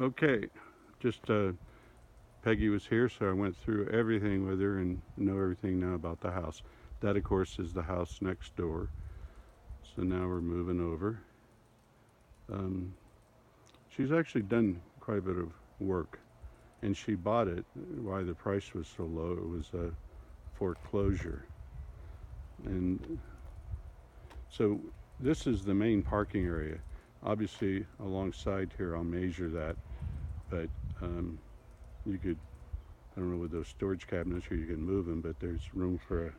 Okay, just Peggy was here, so I went through everything with her and know everything now about the house. That, of course, is the house next door. So now we're moving over. Um, she's actually done quite a bit of work, and she bought it. Why the price was so low? It was a foreclosure, and so this is the main parking area. Obviously, alongside here, I'll measure that, but um, you could, I don't know, with those storage cabinets, or you can move them, but there's room for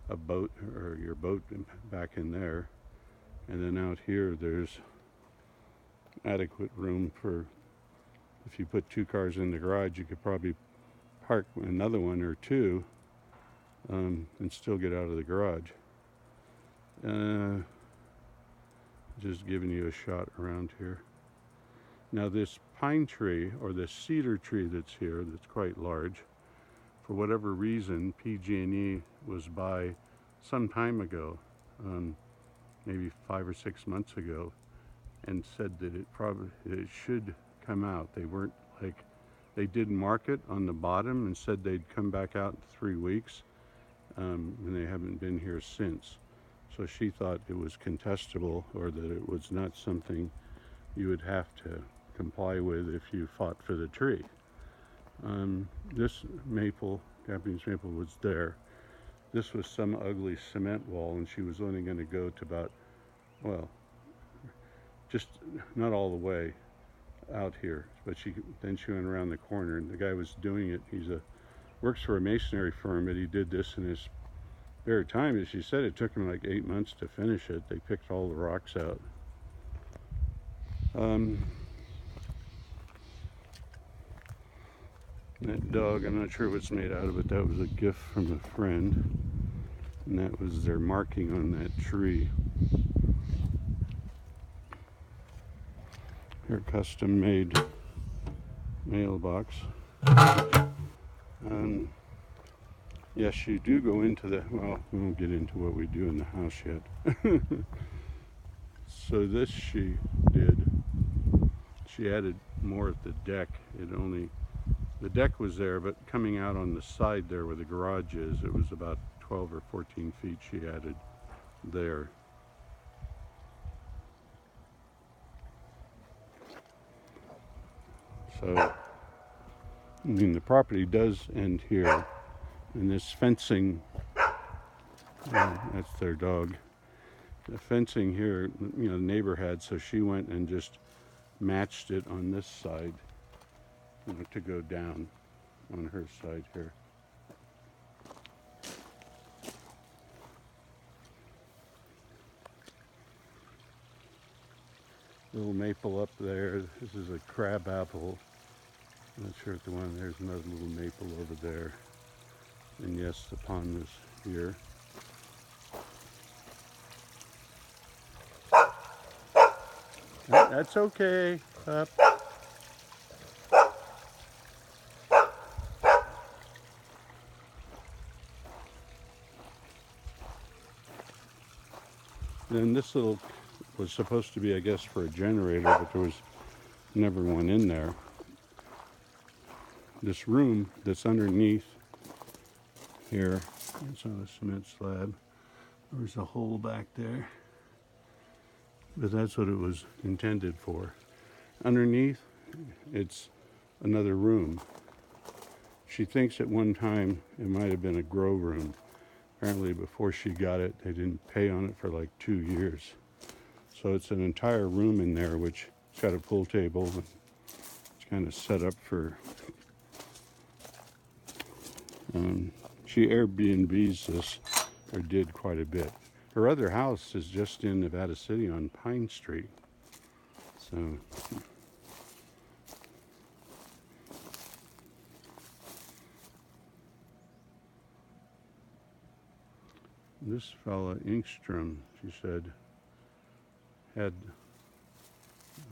a boat or your boat back in there. And then out here, there's adequate room for, if you put two cars in the garage, you could probably park another one or two and still get out of the garage. Uh, just giving you a shot around here. Now, this pine tree or this cedar tree that's here, that's quite large, for whatever reason, PG&E was by some time ago, maybe 5 or 6 months ago, and said that it should come out. They weren't like they did mark it on the bottom and said they'd come back out in 3 weeks, and they haven't been here since. So she thought it was contestable or that it was not something you would have to comply with if you fought for the tree. This maple, Japanese maple, was there. This was some ugly cement wall, and she was only going to go to about, well, just not all the way out here, but she went around the corner, and the guy was doing it. He's a works for a masonry firm, but he did this in his spare time. As she said, it took him like 8 months to finish it. They picked all the rocks out. Um, that dog, I'm not sure what's made out of it. That was a gift from a friend, and that was their marking on that tree. Her custom-made mailbox. Yes, you do go into the, well, we won't get into what we do in the house yet. So this she did. She added more at the deck. The deck was there, but coming out on the side there where the garage is, it was about 12 or 14 feet she added there. So, I mean, the property does end here, and this fencing, that's their dog. The fencing here, the neighbor had, so she went and just matched it on this side, to go down on her side here. Little maple up there. This is a crab apple. I'm not sure if the one, there's another little maple over there. And yes, the pond is here. That's okay. Up. Then this little was supposed to be, I guess, for a generator, but there was never one in there. This room that's underneath here, it's on a cement slab. There's a hole back there, but that's what it was intended for. Underneath, it's another room. She thinks at one time it might have been a grow room. Apparently before she got it, they didn't pay on it for like 2 years. So it's an entire room in there, which it's got a pool table. And it's kind of set up for, she Airbnbs this, or did quite a bit. Her other house is just in Nevada City on Pine Street. So this fella, Inkstrom, she said, had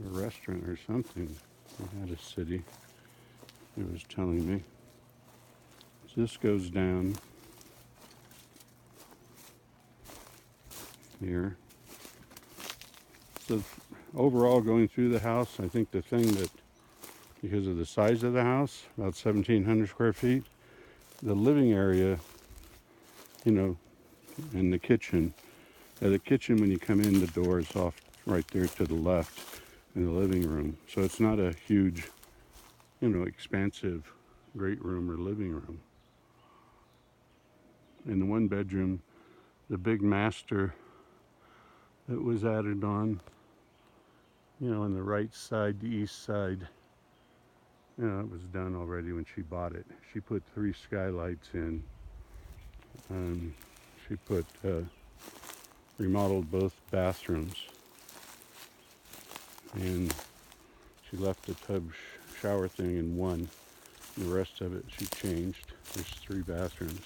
a restaurant or something in Nevada City. He was telling me. So this goes down here. So overall, going through the house, I think the thing that because of the size of the house, about 1,700 square feet. The living area, you know, and the kitchen. The kitchen, when you come in, the door is off right there to the left in the living room. So it's not a huge, you know, expansive great room or living room. In the one bedroom, the big master that was added on, you know, on the right side, the east side, you know, it was done already when she bought it. She put 3 skylights in. She put remodeled both bathrooms, and she left the tub shower thing in one. The rest of it she changed. There's 3 bathrooms.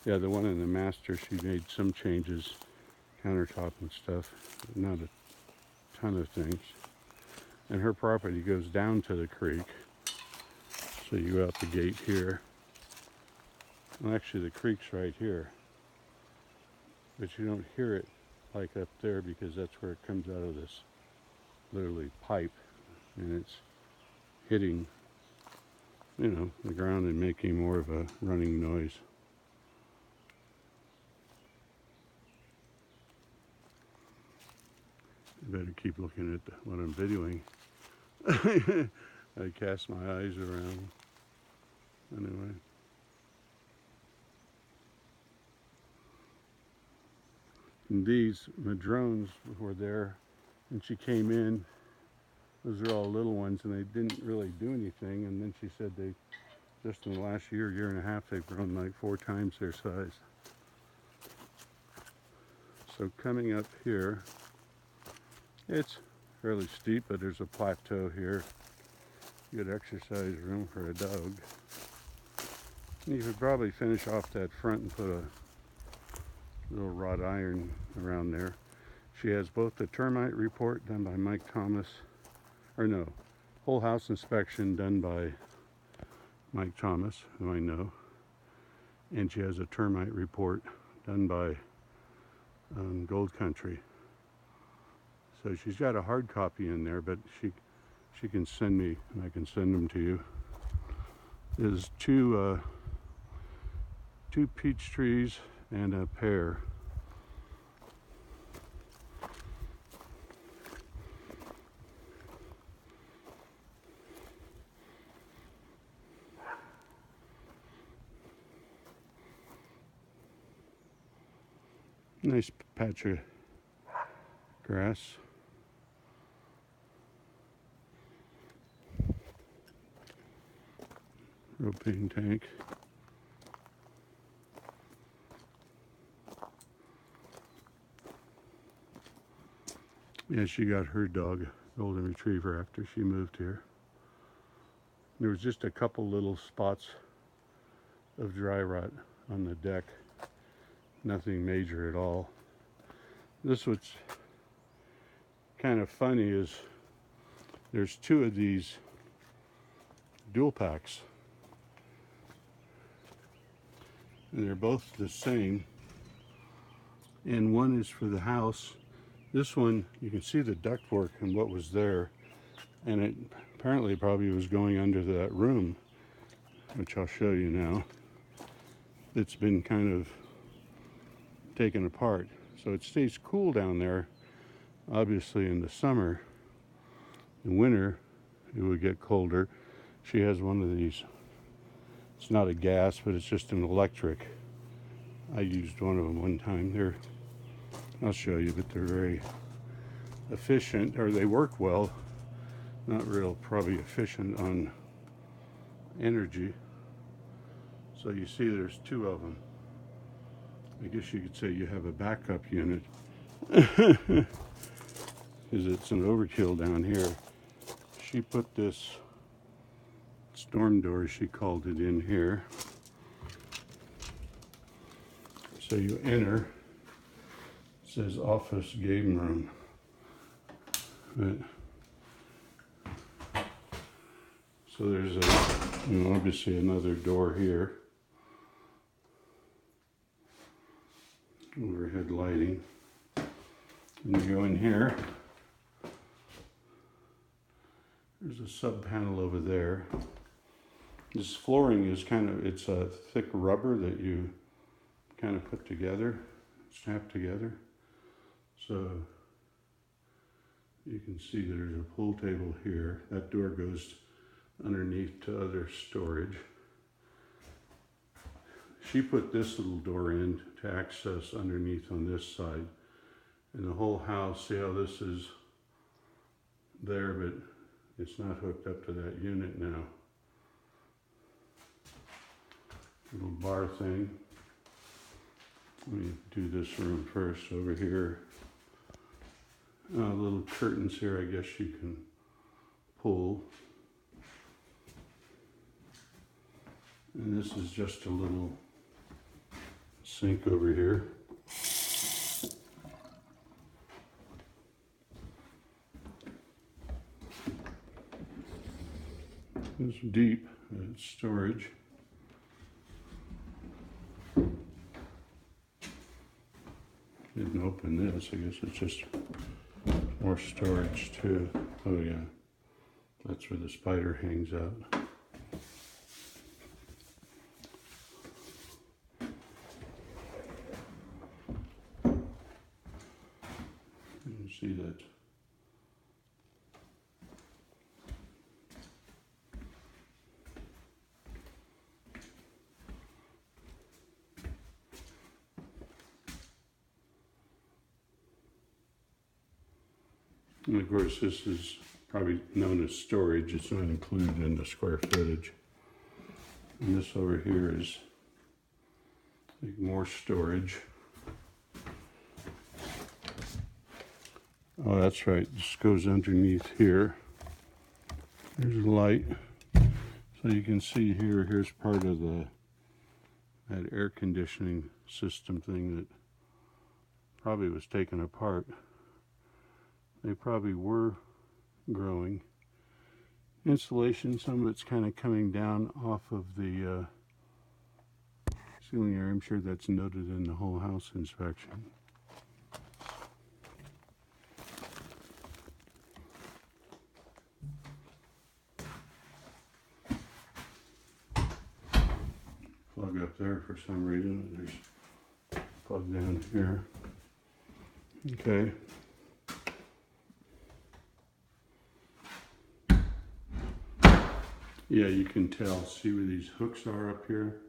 Yeah, the one in the master, she made some changes, countertop and stuff, not a ton of things. And her property goes down to the creek, so you go out the gate here. Well, actually the creek's right here, but you don't hear it like up there because that's where it comes out of this literally pipe, and it's hitting, you know, the ground and making more of a running noise. I better keep looking at what I'm videoing. I cast my eyes around. Anyway. And these madrones were there, and she came in. Those are all little ones, and they didn't really do anything. And then she said they, just in the last year, year and a half, they've grown like 4 times their size. So coming up here, it's fairly steep, but there's a plateau here. Good exercise room for a dog. And you could probably finish off that front and put a little wrought iron around there. She has both the termite report done by Mike Thomas, or no, whole house inspection done by Mike Thomas, who I know, and she has a termite report done by Gold Country. So she's got a hard copy in there, but she can send me, and I can send them to you. There's two peach trees and a pear. Nice patch of grass. Propane tank. Yeah, she got her dog, golden retriever, after she moved here. There was just a couple little spots of dry rot on the deck. Nothing major at all. This what's kind of funny is there's 2 of these dual packs, and they're both the same, and one is for the house. This one, you can see the ductwork and what was there, and it apparently probably was going under that room, which I'll show you now. It's been kind of taken apart, so it stays cool down there. Obviously in the summer. In winter it would get colder. She has one of these. It's not a gas, but it's just an electric. I used one of them one time. I'll show you, but they're very efficient, or they work well. Not real probably efficient on energy. So you see there's 2 of them. I guess you could say you have a backup unit. Because it's an overkill down here. She put this storm door, she called it, in here. So you enter. It says office game room. But, so there's obviously another door here. Overhead lighting. And you go in here. There's a sub panel over there. This flooring is it's a thick rubber that you kind of put together, snap together. So you can see there's a pool table here. That door goes underneath to other storage. She put this little door in to access underneath on this side. And the whole house, see how this is there, but it's not hooked up to that unit now. Little bar thing. Let me do this room first over here. Little curtains here, I guess you can pull. And this is just a little sink over here. It's deep, it's storage. Didn't open this, I guess it's just more storage too. Oh yeah, that's where the spider hangs out. You can see that. And of course, this is probably known as storage. It's not included in the square footage. And this over here is like more storage. Oh, that's right. This goes underneath here. There's a light. So you can see here, here's part of that air conditioning system thing that probably was taken apart. They probably were growing. Insulation, some of it's kind of coming down off of the ceiling area. I'm sure that's noted in the whole house inspection. Plug up there for some reason. There's a plug down here. Okay. Yeah, you can tell. See where these hooks are up here?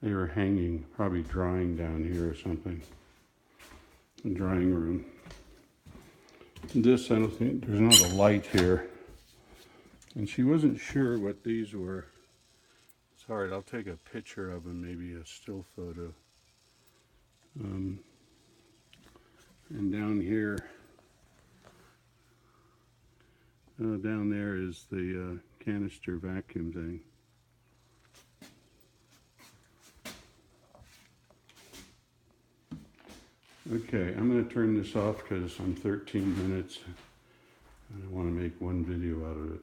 They were hanging, probably drying down here or something. The drying room. This, I don't think, there's not a light here. And she wasn't sure what these were. It's all right, I'll take a picture of them, maybe a still photo. And down here, down there is the canister vacuum thing. Okay, I'm going to turn this off because I'm 13 minutes and I want to make one video out of it.